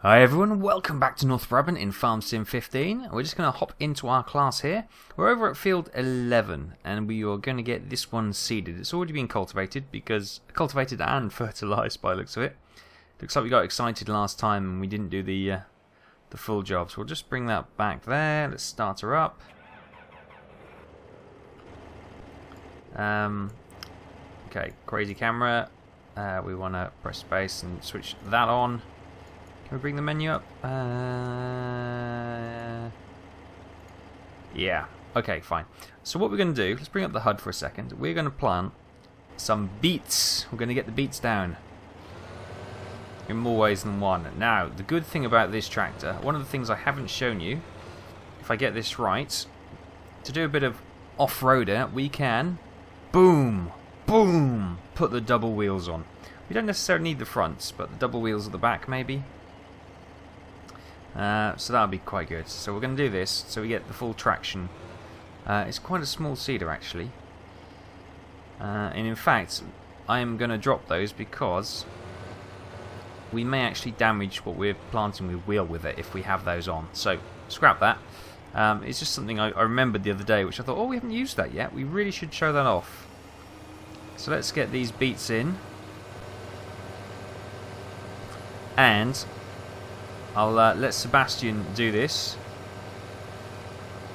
Hi everyone, welcome back to North-Brabant in Farm Sim 15. We're just going to hop into our class here. We're over at field 11 and we are going to get this one seeded. It's already been cultivated and fertilised by the looks of it. Looks like we got excited last time and we didn't do the full job. So we'll just bring that back there. Let's start her up. Okay, crazy camera. We want to press space and switch that on. Can we bring the menu up? Yeah. Okay, fine. So what we're going to do, let's bring up the HUD for a second. We're going to plant some beets. We're going to get the beets down in more ways than one. Now, the good thing about this tractor, one of the things I haven't shown you, if I get this right, to do a bit of off-roader, we can, boom, boom, put the double wheels on. We don't necessarily need the fronts, but the double wheels at the back maybe. So that'll be quite good. So we're going to do this so we get the full traction. It's quite a small seeder actually. And in fact, I am going to drop those because we may actually damage what we're planting with wheel with it if we have those on. So scrap that. It's just something I remembered the other day which I thought, oh, we haven't used that yet. We really should show that off. So let's get these beets in. And I'll let Sebastian do this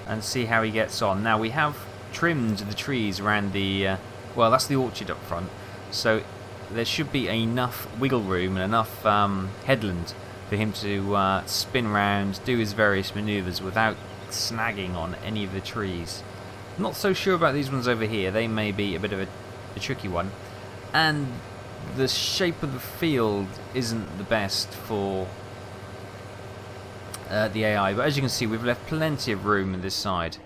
and see how he gets on. Now we have trimmed the trees around the, well, that's the orchard up front, so there should be enough wiggle room and enough headland for him to spin around, do his various manoeuvres without snagging on any of the trees. Not so sure about these ones over here. They may be a bit of a tricky one, and the shape of the field isn't the best for the AI, but as you can see we've left plenty of room on this side.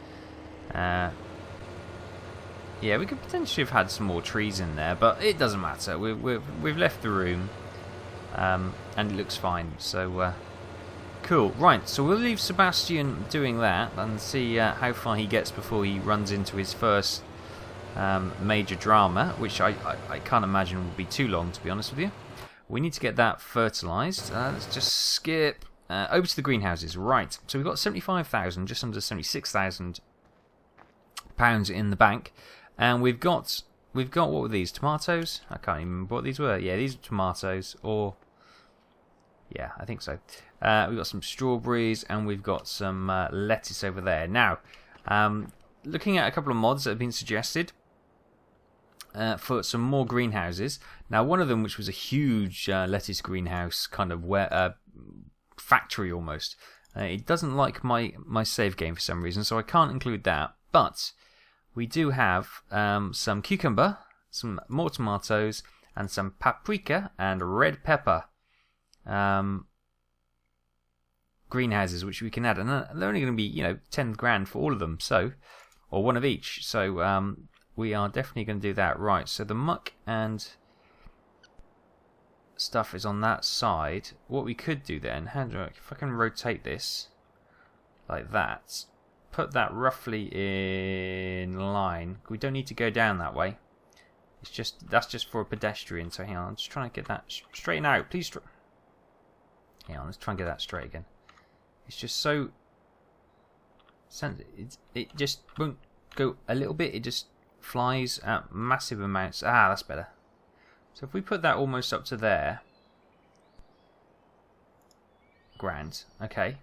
Yeah, we could potentially have had some more trees in there, but it doesn't matter. We've left the room, and it looks fine. So cool. Right, so we'll leave Sebastian doing that and see how far he gets before he runs into his first major drama, which I can't imagine will be too long, to be honest with you. We need to get that fertilised. Let's just skip over to the greenhouses. Right, so we've got 75,000, just under 76,000 pounds in the bank, and we've got what were these, tomatoes? I can't even remember what these were. Yeah, these are tomatoes, or yeah, I think so. We've got some strawberries and we've got some lettuce over there. Now, looking at a couple of mods that have been suggested for some more greenhouses. Now, one of them, which was a huge lettuce greenhouse, kind of factory almost. It doesn't like my save game for some reason, so I can't include that. But we do have some cucumber, some more tomatoes, and some paprika and red pepper greenhouses, which we can add. And they're only going to be, 10 grand for all of them, so, or one of each. So we are definitely going to do that. Right, so the muck and stuff is on that side. What we could do then, if I can rotate this like that, put that roughly in line. We don't need to go down that way. That's just for a pedestrian. So hang on, I'm just trying to get that straighten out. Please, hang on, let's try and get that straight again. It's just so it just won't go a little bit. It just flies at massive amounts. Ah, that's better. So if we put that almost up to there, grand. Okay.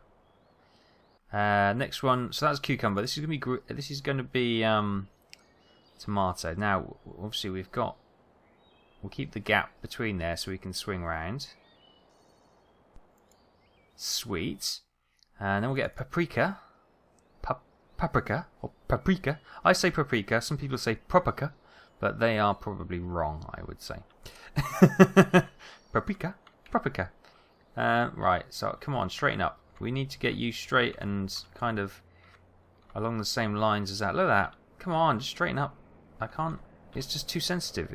Next one. So that's cucumber. This is going to be tomato. Now, obviously we'll keep the gap between there so we can swing round. Sweet. And then we'll get a paprika. Paprika or paprika. I say paprika. Some people say paprika, but they are probably wrong, I would say. Paprika. Right, so come on, straighten up. We need to get you straight and kind of along the same lines as that. Look at that. Come on, just straighten up. I can't. It's just too sensitive.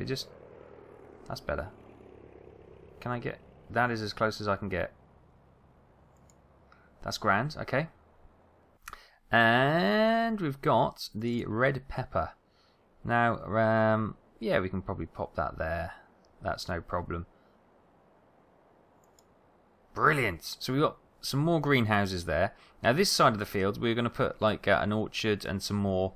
That's better. Can I get... That is as close as I can get. That's grand, okay. And we've got the red pepper. Now, yeah, we can probably pop that there. That's no problem. Brilliant. So we've got some more greenhouses there. Now this side of the field, we're going to put like an orchard and some more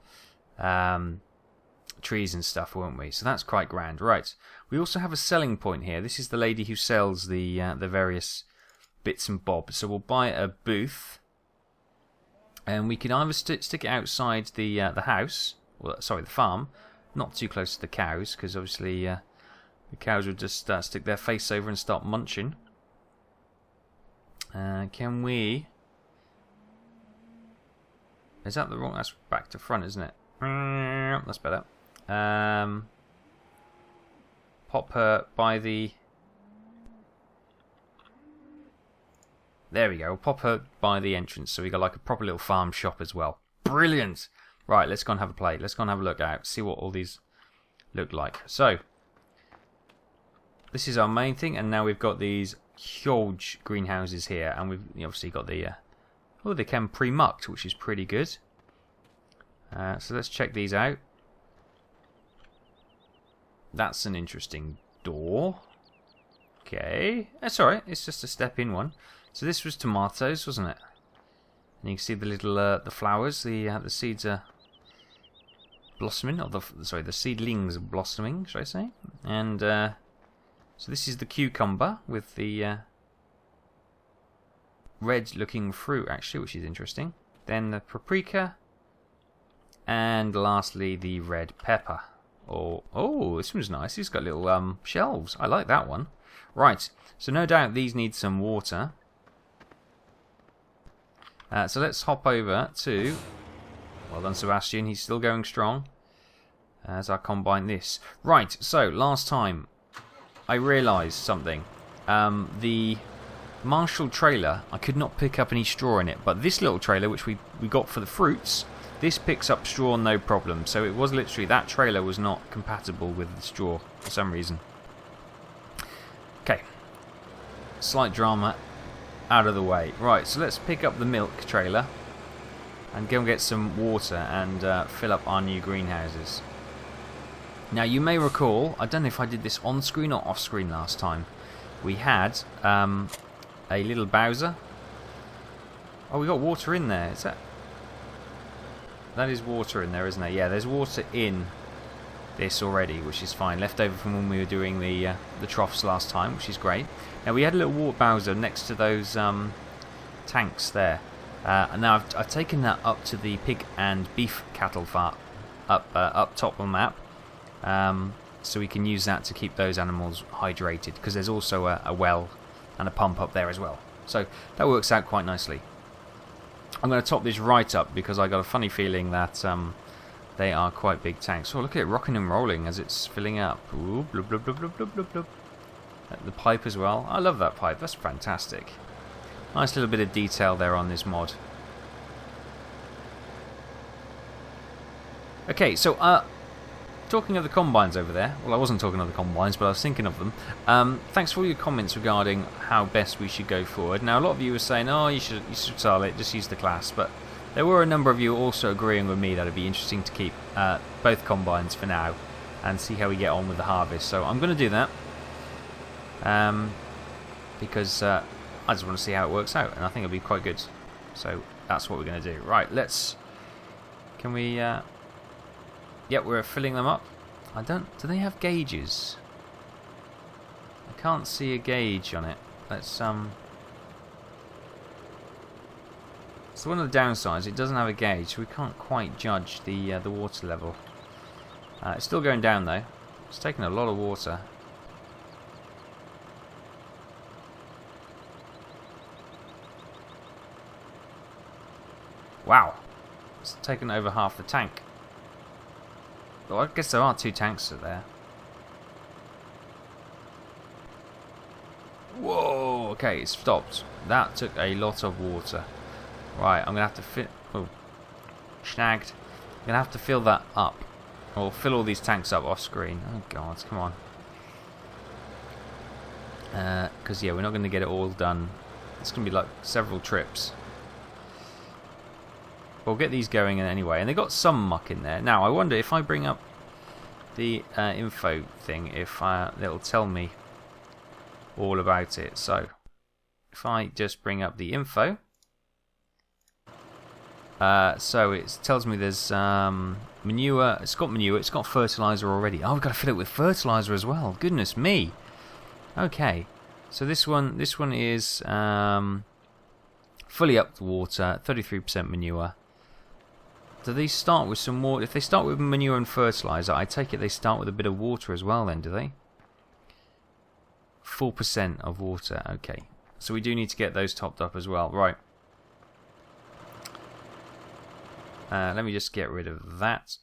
trees and stuff, won't we? So that's quite grand. Right. We also have a selling point here. This is the lady who sells the various bits and bobs. So we'll buy a booth, and we can either stick it outside the house, well, sorry, the farm, not too close to the cows, because obviously the cows would just stick their face over and start munching. Can we? Is that the wrong? That's back to front, isn't it? That's better. Pop her by the. There we go. We'll pop her by the entrance, so we got like a proper little farm shop as well. Brilliant. Right, let's go and have a play. Let's go and have a look out. See what all these look like. So this is our main thing, and now we've got these huge greenhouses here, and we've obviously got the they came pre-mucked, which is pretty good. So let's check these out. That's an interesting door. Okay, that's alright. It's just a step in one. So this was tomatoes, wasn't it? And you can see the little the flowers. The seeds are blossoming. Or the seedlings are blossoming, should I say? And so this is the cucumber with the red-looking fruit, actually, which is interesting. Then the paprika, and lastly the red pepper. Oh, this one's nice. It's got little shelves. I like that one. Right, so no doubt these need some water. So let's hop over to. Well done, Sebastian. He's still going strong. As I combine this. Right, so last time I realised something. The Marshall trailer, I could not pick up any straw in it, but this little trailer, which we got for the fruits, this picks up straw no problem. So it was literally, that trailer was not compatible with the straw for some reason. Okay, slight drama out of the way. Right, so let's pick up the milk trailer and go and get some water and fill up our new greenhouses. Now you may recall, I don't know if I did this on screen or off screen last time, we had a little Bowser. Oh, we got water in there. Is that? That is water in there, isn't there? Yeah, there's water in this already, which is fine. Left over from when we were doing the troughs last time, which is great. Now we had a little water Bowser next to those tanks there. And now I've taken that up to the pig and beef cattle farm up top on the map, so we can use that to keep those animals hydrated, because there's also a well and a pump up there as well. So that works out quite nicely. I'm going to top this right up because I got a funny feeling that they are quite big tanks. Oh, look at it rocking and rolling as it's filling up. Ooh, blub, blub, blub, blub, blub, blub, blub. The pipe as well. I love that pipe. That's fantastic. Nice little bit of detail there on this mod. Okay, so talking of the combines over there. Well, I wasn't talking of the combines, but I was thinking of them. Thanks for all your comments regarding how best we should go forward. Now, a lot of you were saying, oh, you should sell it, just use the class. But there were a number of you also agreeing with me that it'd be interesting to keep both combines for now and see how we get on with the harvest. So I'm going to do that because I just want to see how it works out, and I think it'll be quite good. So that's what we're going to do. Right, let's. Can we? Yep, we're filling them up. Do they have gauges? I can't see a gauge on it. Let's So one of the downsides, it doesn't have a gauge, so we can't quite judge the water level. It's still going down though. It's taking a lot of water. Wow, it's taken over half the tank. Well, I guess there are two tanks there. Whoa, okay, it stopped. That took a lot of water. Right, I'm going to have to fit... Oh, snagged. I'm going to have to fill that up. Or fill all these tanks up off screen. Oh, God, come on. Because, yeah, we're not going to get it all done. It's going to be like several trips. We'll get these going anyway. And they've got some muck in there. Now, I wonder if I bring up the info thing, if it'll tell me all about it. So, if I just bring up the info, so it tells me there's manure. It's got manure. It's got fertilizer already. Oh, we've got to fill it with fertilizer as well. Goodness me. Okay, so this one is fully up to water. 33% manure. Do these start with some water? If they start with manure and fertilizer, I take it they start with a bit of water as well. Then do they? 4% of water. Okay, so we do need to get those topped up as well. Right. Let me just get rid of that.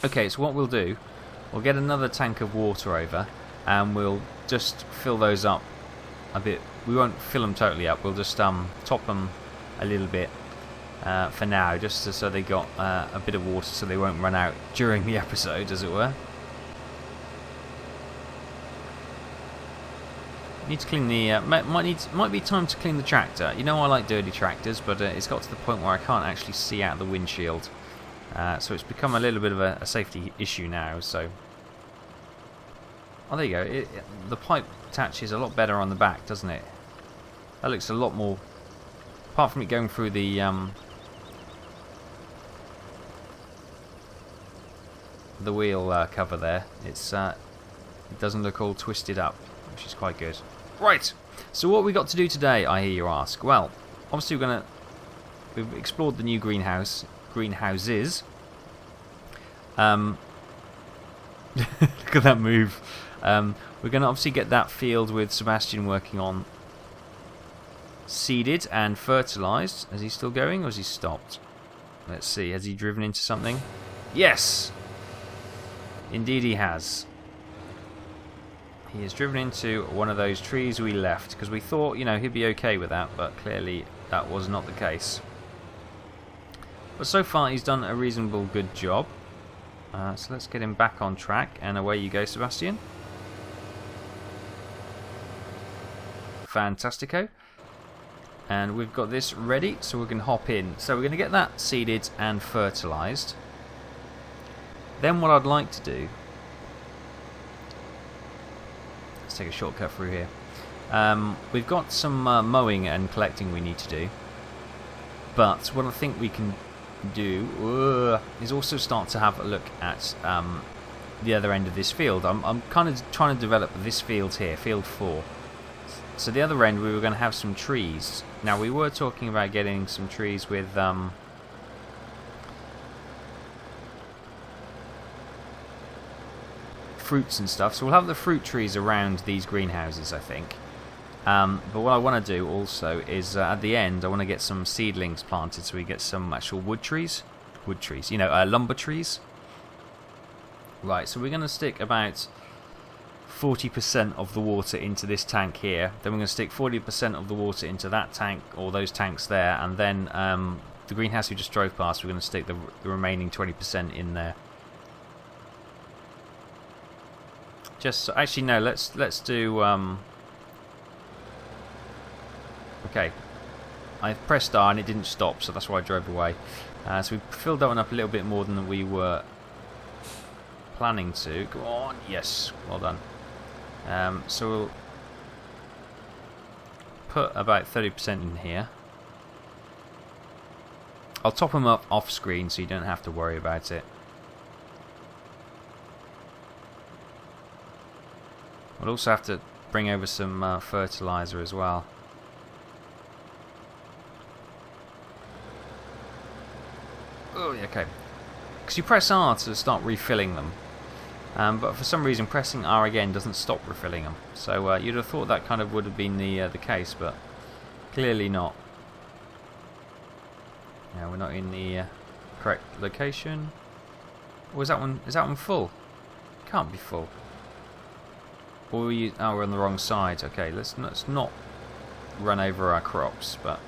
Okay, so what we'll do, we'll get another tank of water over, and we'll just fill those up a bit. We won't fill them totally up. We'll just top them a little bit for now, just so they got a bit of water, so they won't run out during the episode, as it were. Need to clean the might be time to clean the tractor. You know I like dirty tractors, but it's got to the point where I can't actually see out the windshield, so it's become a little bit of a safety issue now. So, oh, there you go. The pipe attaches a lot better on the back, doesn't it? That looks a lot more. Apart from it going through the wheel cover there, it doesn't look all twisted up, which is quite good. Right, so what have we got to do today, I hear you ask? Well, obviously we've explored the new greenhouses. Look at that move. We're going to obviously get that field with Sebastian working on seeded and fertilised. Is he still going, or has he stopped? Let's see, has he driven into something? Yes! Indeed he has. He has driven into one of those trees we left, because we thought, you know, he'd be okay with that, but clearly that was not the case. But so far he's done a reasonable good job. So let's get him back on track, and away you go, Sebastian. Fantastico. And we've got this ready, so we can hop in. So we're going to get that seeded and fertilised. Then what I'd like to do, let's take a shortcut through here. We've got some mowing and collecting we need to do, but what I think we can do is also start to have a look at the other end of this field. I'm kind of trying to develop this field here, field 4. So the other end we were going to have some trees. Now we were talking about getting some trees with fruits and stuff, so we'll have the fruit trees around these greenhouses, I think. But what I want to do also is at the end I want to get some seedlings planted, so we get some actual wood trees, you know, lumber trees. Right, so we're going to stick about 40% of the water into this tank here, then we're going to stick 40% of the water into that tank, or those tanks there, and then the greenhouse we just drove past, we're going to stick the remaining 20% in there. Just so, actually no, let's do okay, I pressed R and it didn't stop, so that's why I drove away. So we filled that one up a little bit more than we were planning to. Go on, yes, well done. So we'll put about 30% in here. I'll top them up off screen so you don't have to worry about it. We'll also have to bring over some fertilizer as well. Oh, okay. Because you press R to start refilling them. But for some reason pressing R again doesn't stop refilling them. So you'd have thought that kind of would have been the case, but clearly not. Now we're not in the correct location. Or is that one full? Can't be full. Or we're on the wrong side. Okay, let's not run over our crops, but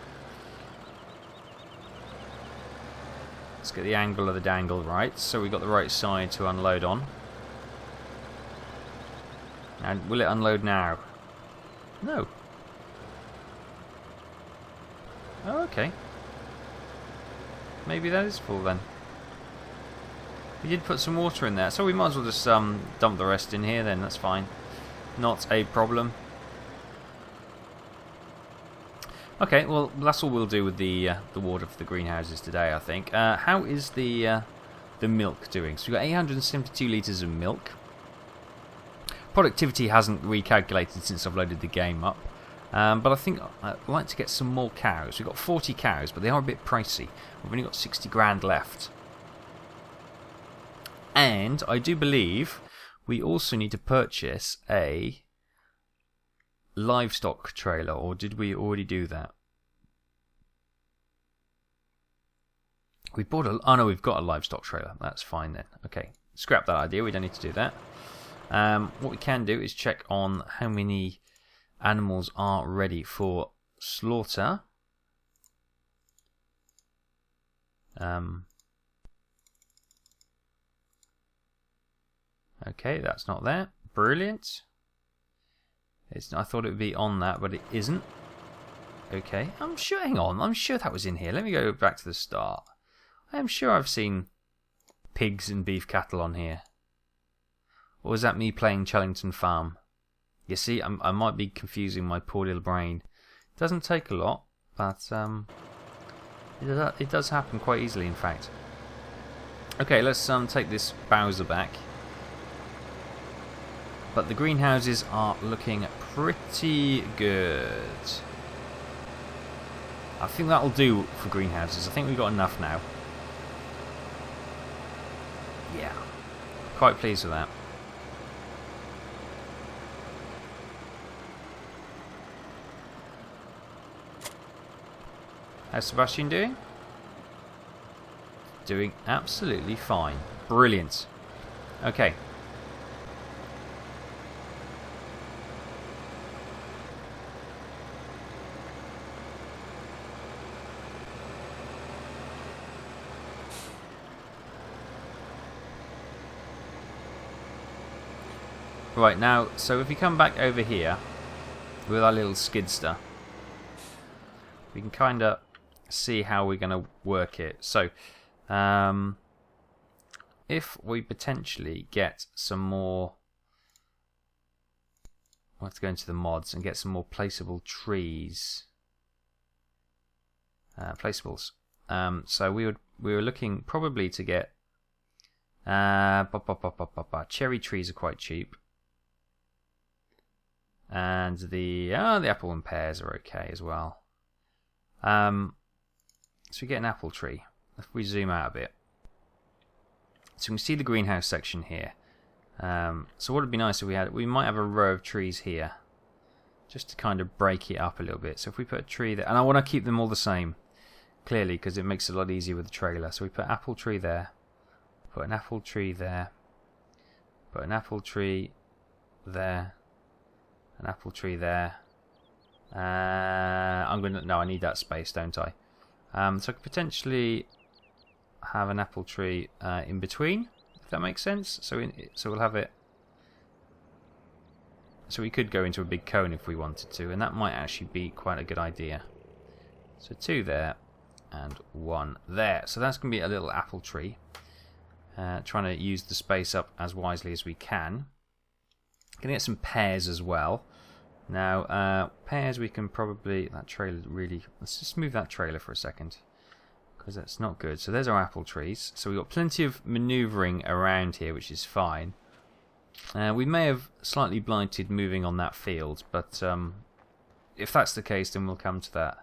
let's get the angle of the dangle right, so we got the right side to unload on. And will it unload now? No. Oh, okay. Maybe that is full then. We did put some water in there, so we might as well just dump the rest in here then, that's fine. Not a problem. Okay, well that's all we'll do with the water for the greenhouses today, I think. How is the milk doing? So we've got 872 litres of milk. Productivity hasn't recalculated since I've loaded the game up. But I think I'd like to get some more cows. We've got 40 cows, but they are a bit pricey. We've only got 60 grand left. And I do believe we also need to purchase a livestock trailer, or did we already do that? We bought a... Oh no, we've got a livestock trailer. That's fine then. Okay, scrap that idea. We don't need to do that. What we can do is check on how many animals are ready for slaughter. Okay, that's not there. Brilliant. I thought it would be on that, but it isn't. Okay, I'm sure. Hang on, I'm sure that was in here. Let me go back to the start. I am sure I've seen pigs and beef cattle on here. Or was that me playing Chellington Farm? You see, I might be confusing my poor little brain. It doesn't take a lot, but it does happen quite easily, in fact. Okay, let's take this Bowser back. But the greenhouses are looking pretty good. I think that'll do for greenhouses. I think we've got enough now. Yeah, quite pleased with that. How's Sebastian doing? Doing absolutely fine. Brilliant. Okay. Right, now, so if we come back over here with our little skidster, we can kind of see how we're going to work it. So, if we potentially get some more... We'll have to go into the mods and get some more placeable trees. Placeables. So we were looking probably to get... cherry trees are quite cheap. And the apple and pears are okay as well. So we get an apple tree. If we zoom out a bit. So we can see the greenhouse section here. So what would be nice if we might have a row of trees here. Just to kind of break it up a little bit. So if we put a tree there, and I want to keep them all the same. Clearly, because it makes it a lot easier with the trailer. So we put apple tree there. Put an apple tree there. Put an apple tree there. An apple tree there. No, I need that space, don't I? So I could potentially have an apple tree in between, if that makes sense. So we'll have it. So we could go into a big cone if we wanted to, and that might actually be quite a good idea. So 2 there, and 1 there. So that's going to be a little apple tree. Trying to use the space up as wisely as we can. Gonna get some pears as well. Now, pears we can probably... That trailer really... Let's just move that trailer for a second. Because that's not good. So there's our apple trees. So we've got plenty of manoeuvring around here, which is fine. We may have slightly blighted moving on that field. But if that's the case, then we'll come to that.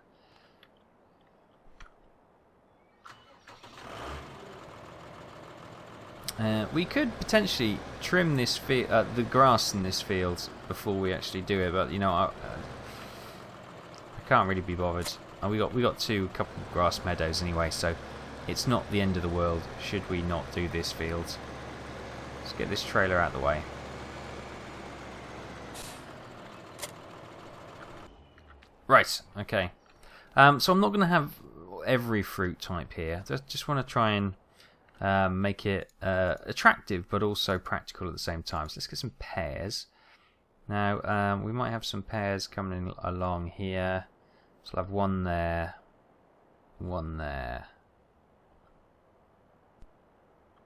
We could potentially trim this the grass in this field before we actually do it, but you know, I can't really be bothered. We got couple of grass meadows anyway, so it's not the end of the world should we not do this field. Let's get this trailer out of the way. Right, okay. So I'm not going to have every fruit type here. Just want to try and make it attractive but also practical at the same time. So let's get some pears. Now we might have some pears coming in along here. So I'll have 1 there, 1 there,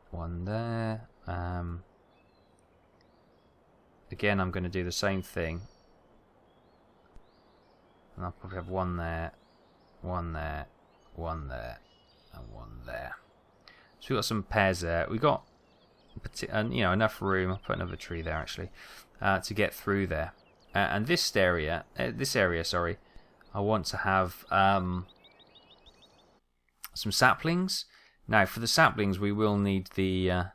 1 there. Again, I'm going to do the same thing. And I'll probably have 1 there one there, one there, and one there. So we've got some pears there. We've got enough room. I'll put another tree there actually to get through there. And this area, sorry, I want to have some saplings. Now, for the saplings, we will need the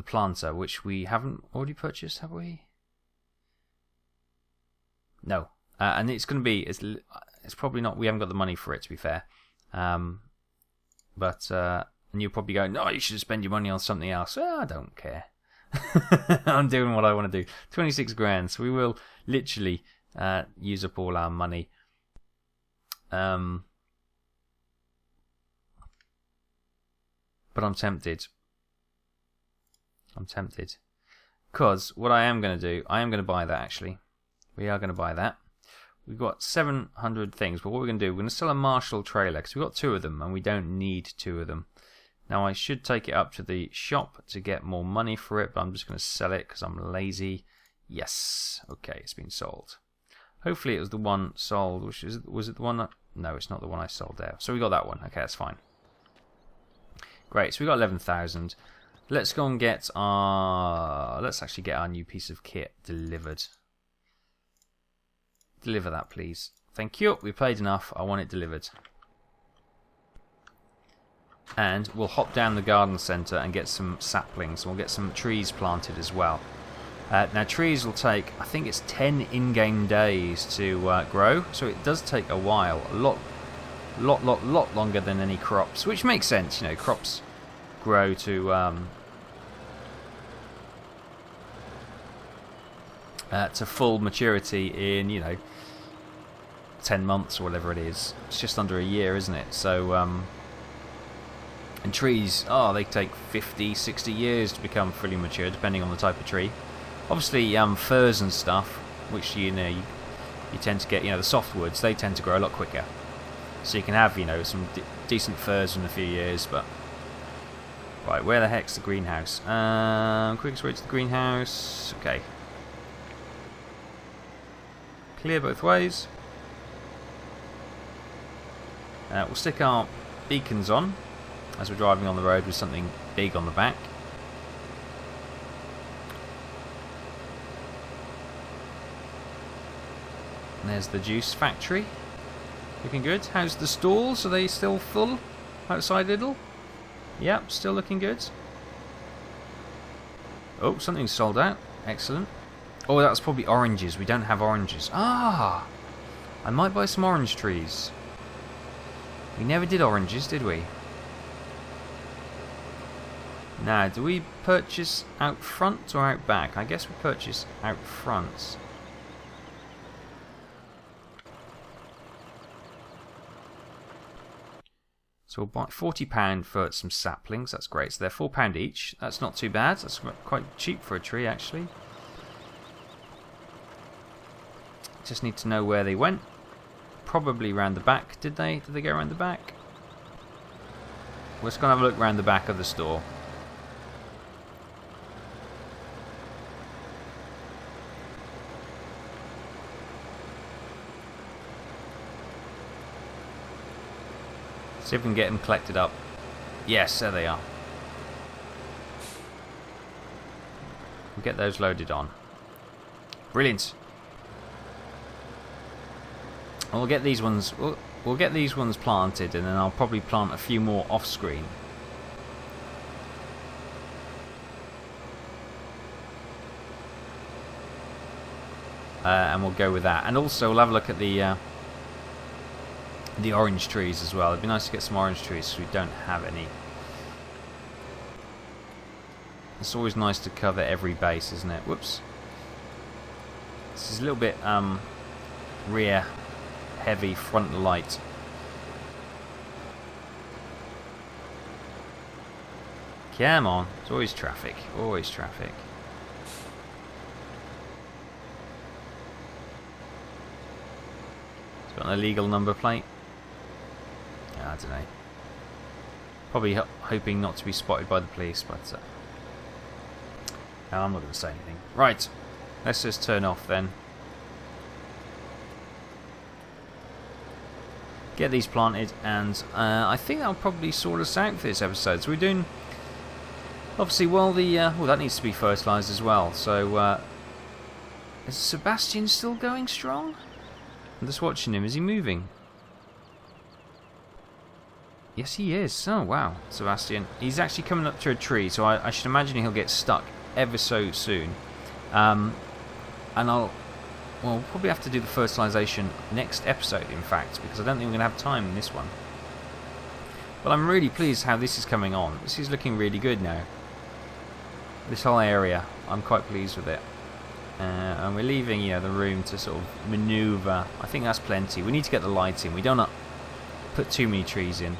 planter, which we haven't already purchased, have we? No, and it's going to be it's probably not. We haven't got the money for it, to be fair. But and you're probably going, no, you should spend your money on something else. Well, I don't care. I'm doing what I want to do. 26 grand. So we will literally use up all our money. But I'm tempted. Because what I am going to do, I am going to buy that actually. We are going to buy that. We've got 700 things, but what we're going to do, we're going to sell a Marshall trailer because we've got 2 of them and we don't need 2 of them. Now I should take it up to the shop to get more money for it, but I'm just going to sell it because I'm lazy. Yes, okay, it's been sold. Hopefully it was the one sold, was it the one that... No, it's not the one I sold there. So we got that one, okay, that's fine. Great, so we got 11,000. Let's go and get our... Let's actually get our new piece of kit delivered. Deliver that, please. Thank you. We played enough. I want it delivered. And we'll hop down the garden centre and get some saplings. We'll get some trees planted as well. Now, trees will take, I think it's 10 in-game days to grow. So it does take a while. A lot longer than any crops. Which makes sense. You know, crops grow to full maturity in, 10 months or whatever it is. It's just under a year, isn't it? So, and trees, they take 50, 60 years to become fully mature, depending on the type of tree. Obviously, firs and stuff, which, you tend to get, the softwoods, they tend to grow a lot quicker. So you can have, some decent firs in a few years, but... Right, where the heck's the greenhouse? Quickest way to the greenhouse. Okay. Clear both ways. We'll stick our beacons on as we're driving on the road with something big on the back. And there's the juice factory. Looking good. How's the stalls? Are they still full outside Lidl? Yep, still looking good. Oh, something's sold out. Excellent. Oh, that's probably oranges. We don't have oranges. Ah! I might buy some orange trees. We never did oranges, did we? Now, do we purchase out front or out back? I guess we purchase out front. So we'll buy £40 for some saplings. That's great. So they're £4 each. That's not too bad. That's quite cheap for a tree, actually. Just need to know where they went. Probably round the back. Did they go around the back? We're just going to have a look around the back of the store. See if we can get them collected up. Yes, there they are. We'll get those loaded on. Brilliant. And we'll get these ones. We'll get these ones planted, and then I'll probably plant a few more off screen. And we'll go with that. And also we'll have a look at the orange trees as well. It'd be nice to get some orange trees because we don't have any. It's always nice to cover every base, isn't it? Whoops. This is a little bit rear heavy, front light. Come on. It's always traffic. Always traffic. It's got an illegal number plate. I don't know. Probably hoping not to be spotted by the police, but no, I'm not going to say anything. Right, let's just turn off then. get these planted, and I think that'll probably sort us out for this episode. So we're doing, obviously, well, that needs to be fertilised as well. So is Sebastian still going strong? I'm just watching him. Is he moving? Yes, he is. Oh, wow. Sebastian. He's actually coming up to a tree, so I should imagine he'll get stuck ever so soon. And we'll probably have to do the fertilisation next episode, in fact, because I don't think we're going to have time in this one. But I'm really pleased how this is coming on. This is looking really good now. This whole area, I'm quite pleased with it. And we're leaving, the room to sort of manoeuvre. I think that's plenty. We need to get the light in. We don't want to put too many trees in.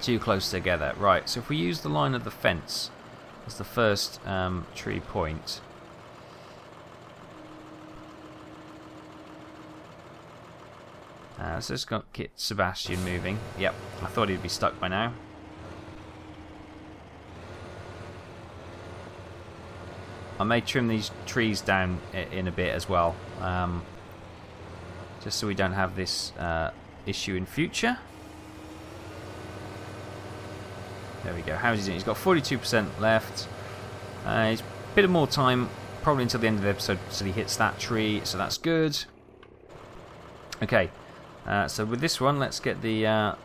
Too close together. Right, so if we use the line of the fence as the first tree point. Let's just get Sebastian moving. Yep, I thought he'd be stuck by now. I may trim these trees down in a bit as well, just so we don't have this issue in future. There we go. How's he doing? He's got 42% left. He's a bit of more time, probably until the end of the episode, so he hits that tree, so that's good. Okay, so with this one, let's get the...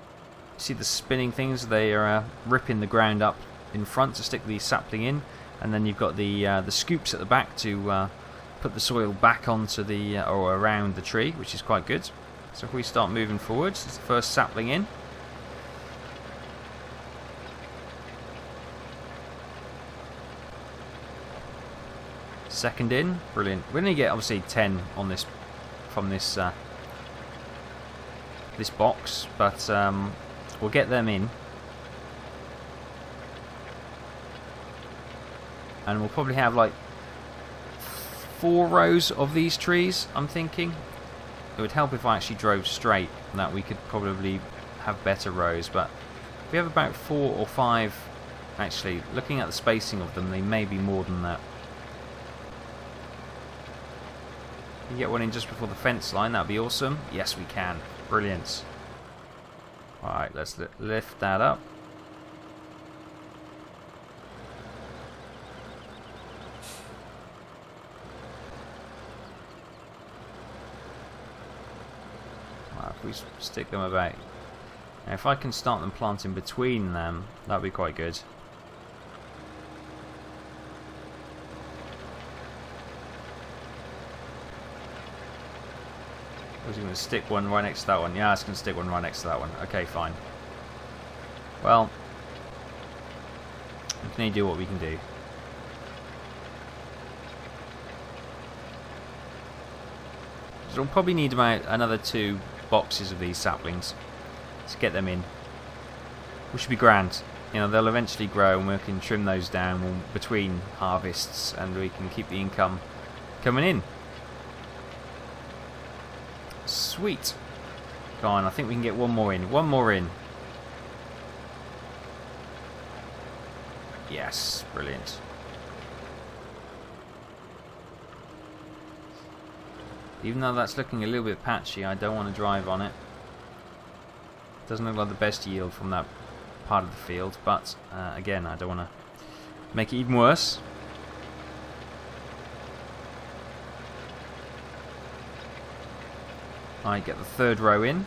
see the spinning things? They are ripping the ground up in front to stick the sapling in, and then you've got the scoops at the back to put the soil back onto the or around the tree, which is quite good. So if we start moving forwards, it's the first sapling in. Second in, brilliant. We're going to get obviously 10 on this from this this box, but we'll get them in, and we'll probably have like 4 rows of these trees. I'm thinking it would help if I actually drove straight, and that we could probably have better rows. But if we have about 4 or 5, actually, looking at the spacing of them, they may be more than that. Can you get one in just before the fence line? That'd be awesome. Yes, we can. Brilliant. Alright, let's lift that up. Right, if we stick them about... Now, if I can start them planting between them, that'd be quite good. I was going to stick one right next to that one. Yeah, it's going to stick one right next to that one. Okay, fine. Well, we can only do what we can do. So we'll probably need about another 2 boxes of these saplings to get them in. Which should be grand. They'll eventually grow, and we can trim those down between harvests, and we can keep the income coming in. Sweet. Go on, I think we can get one more in. One more in. Yes, brilliant. Even though that's looking a little bit patchy, I don't want to drive on it. Doesn't look like the best yield from that part of the field, but again, I don't want to make it even worse. I get the 3rd row in.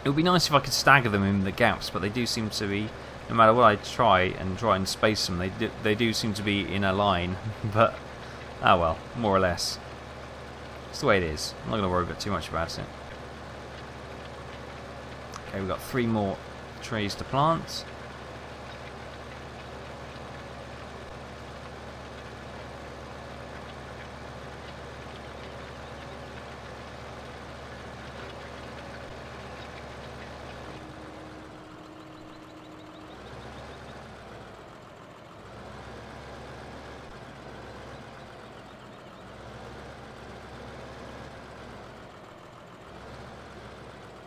It would be nice if I could stagger them in the gaps, but they do seem to be, no matter what I try and space them, they do seem to be in a line. But, oh well, more or less. It's the way it is. I'm not going to worry too much about it. Okay, we've got 3 more trees to plant.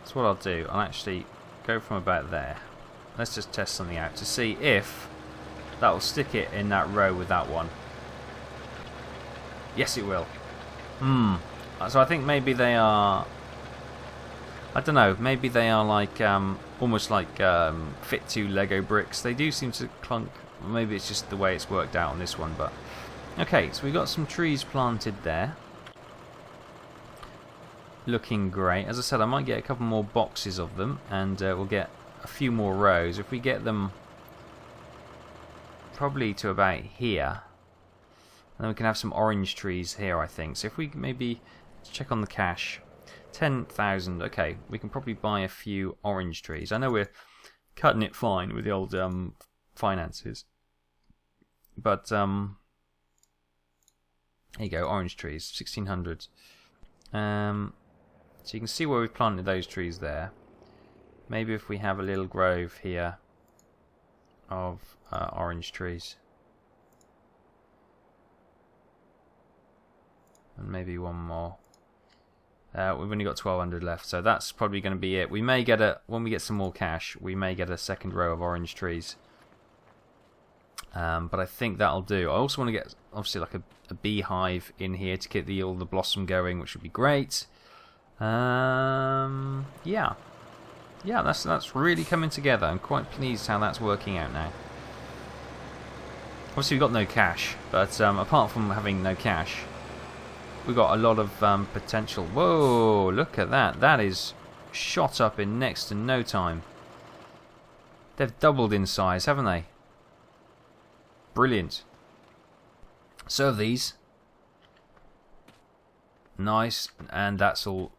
So what I'll do, I'll actually go from about there, let's just test something out to see if that will stick it in that row with that one. Yes, it will. So I think maybe they are... I don't know, maybe they are like, almost like fit to Lego bricks. They do seem to clunk. Maybe it's just the way it's worked out on this one, but... Okay, so we've got some trees planted there. Looking great. As I said, I might get a couple more boxes of them, and we'll get a few more rows. If we get them probably to about here, then we can have some orange trees here, I think. So if we maybe check on the cash... 10,000. Okay, we can probably buy a few orange trees. I know we're cutting it fine with the old finances, but here you go, orange trees, 1,600. So you can see where we've planted those trees there. Maybe if we have a little grove here of orange trees, and maybe one more. We've only got 1,200 left, so that's probably going to be it. We may get when we get some more cash, we may get a second row of orange trees. But I think that'll do. I also want to get, obviously, like a beehive in here to get all the blossom going, which would be great. Yeah, that's really coming together. I'm quite pleased how that's working out now. Obviously, we've got no cash, but apart from having no cash, we've got a lot of potential. Whoa, look at that. That is shot up in next to no time. They've doubled in size, haven't they? Brilliant. Serve these. Nice. And that's all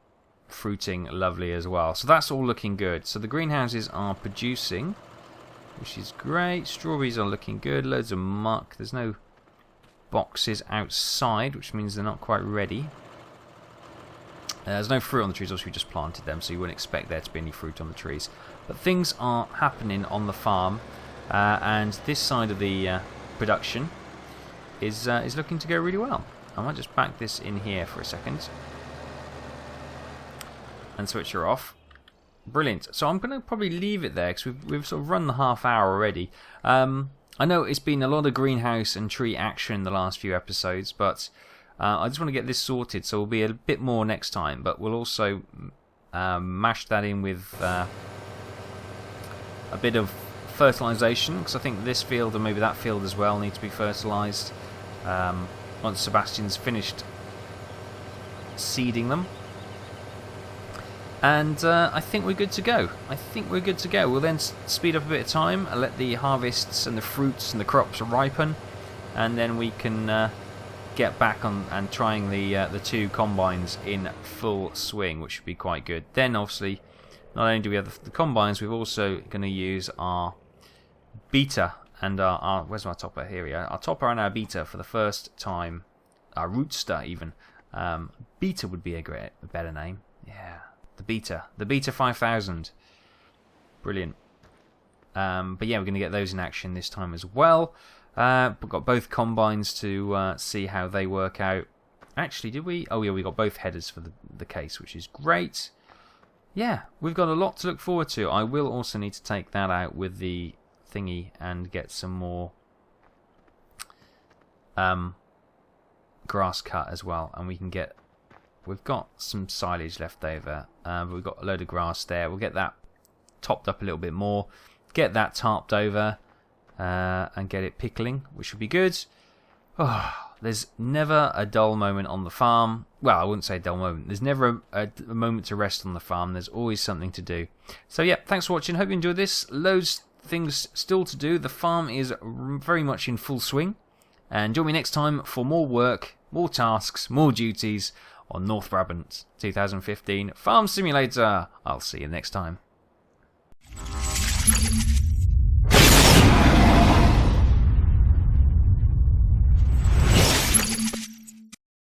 fruiting lovely as well. So that's all looking good. So the greenhouses are producing, which is great. Strawberries are looking good. Loads of muck. There's no boxes outside, which means they're not quite ready. There's no fruit on the trees, obviously we just planted them, so you wouldn't expect there to be any fruit on the trees. But things are happening on the farm, and this side of the production is looking to go really well. I might just back this in here for a second and switch her off. Brilliant. So I'm going to probably leave it there because we've sort of run the half hour already. I know it's been a lot of greenhouse and tree action in the last few episodes, but I just want to get this sorted, so we'll be a bit more next time, but we'll also mash that in with a bit of fertilisation, because I think this field and maybe that field as well need to be fertilised once Sebastian's finished seeding them. And I think we're good to go. We'll then speed up a bit of time and let the harvests and the fruits and the crops ripen, and then we can get back on and trying the two combines in full swing, which should be quite good. Then obviously, not only do we have the combines, we're also going to use our beta and our where's my topper? Here we are. Our topper and our beta for the first time. Our rootster even. Beta would be a better name. Yeah. The Beta 5000. Brilliant. But yeah, we're going to get those in action this time as well. We've got both combines to see how they work out. Actually, did we? Oh yeah, we got both headers for the case, which is great. Yeah, we've got a lot to look forward to. I will also need to take that out with the thingy and get some more grass cut as well, and we can get... We've got some silage left over, but we've got a load of grass there. We'll get that topped up a little bit more, get that tarped over, and get it pickling, which would be good. Oh, there's never a dull moment on the farm. Well, I wouldn't say a dull moment. There's never a moment to rest on the farm. There's always something to do. So yeah, thanks for watching. Hope you enjoyed this. Loads of things still to do. The farm is very much in full swing. And join me next time for more work, more tasks, more duties on North-Brabant 2015 Farm Simulator. I'll see you next time.